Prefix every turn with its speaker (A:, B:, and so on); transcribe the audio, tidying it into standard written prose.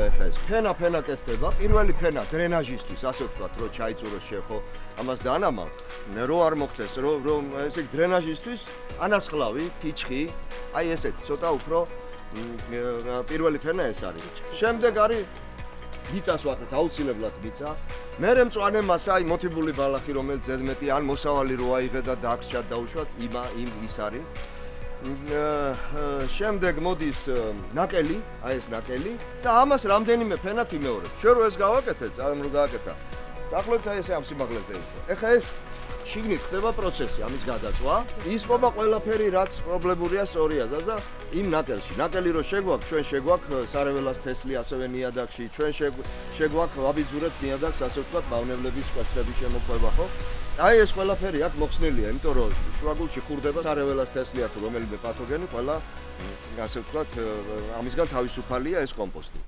A: ეხლა ეს ფენა კეთდება, პირველი ფენა დრენაჟისთვის, ასე ვთქვათ, რომ ჩაიწუროს შეხო, ამას დანამალ, რო არ მოხდეს, რომ ესე დრენაჟისთვის ანასხლავი, ფიჩხი, აი ესეთი ცოტა უფრო პირველი ფენა ეს არის. შემდეგ არის მიწას ვაკეთებ, აუცილებლად მიწა. მერე მწვანე მასა, აი მოტივული ბალახი, რომელიც ზედმეტი ან მოსავალი რო აიღე და დაგსჩად დაუშვათ, ის არის. შემდეგ მოდის ნაკელი, აი ეს ნაკელი და ამას რამდენიმე ფენად იმეორებ. შენ რო ეს გავაკეთეთ, ამ რო გააკეთა. დაახლოებით აი ესე ამ სიმაღლეზე იყო. ეხლა ეს შიგნით ხდება პროცესი, ამის გადაწვა. ისპობა ყველაფერი, რაც პრობლემურია სწორია და იმ ნაკელში. ნაკელი რო შეგვაქვს, ჩვენ შეგვაქვს სარეველას თესლი, ასევე ნიადაგში, ჩვენ შეგვაქვს ვაბიძურებთ ნიადაგს, ასე ვთქვათ, მავნებლების კვერცხების შემოყვება, ხო? აი ეს ყველაფერი აქ მოხსნილია, იმიტომ რომ შუაგულში ხურდება სარეველას თესლი თუ რომელიმე პათოგენი, ყველა ასე ვთქვათ, ამისგან თავისუფალია ეს კომპოსტი.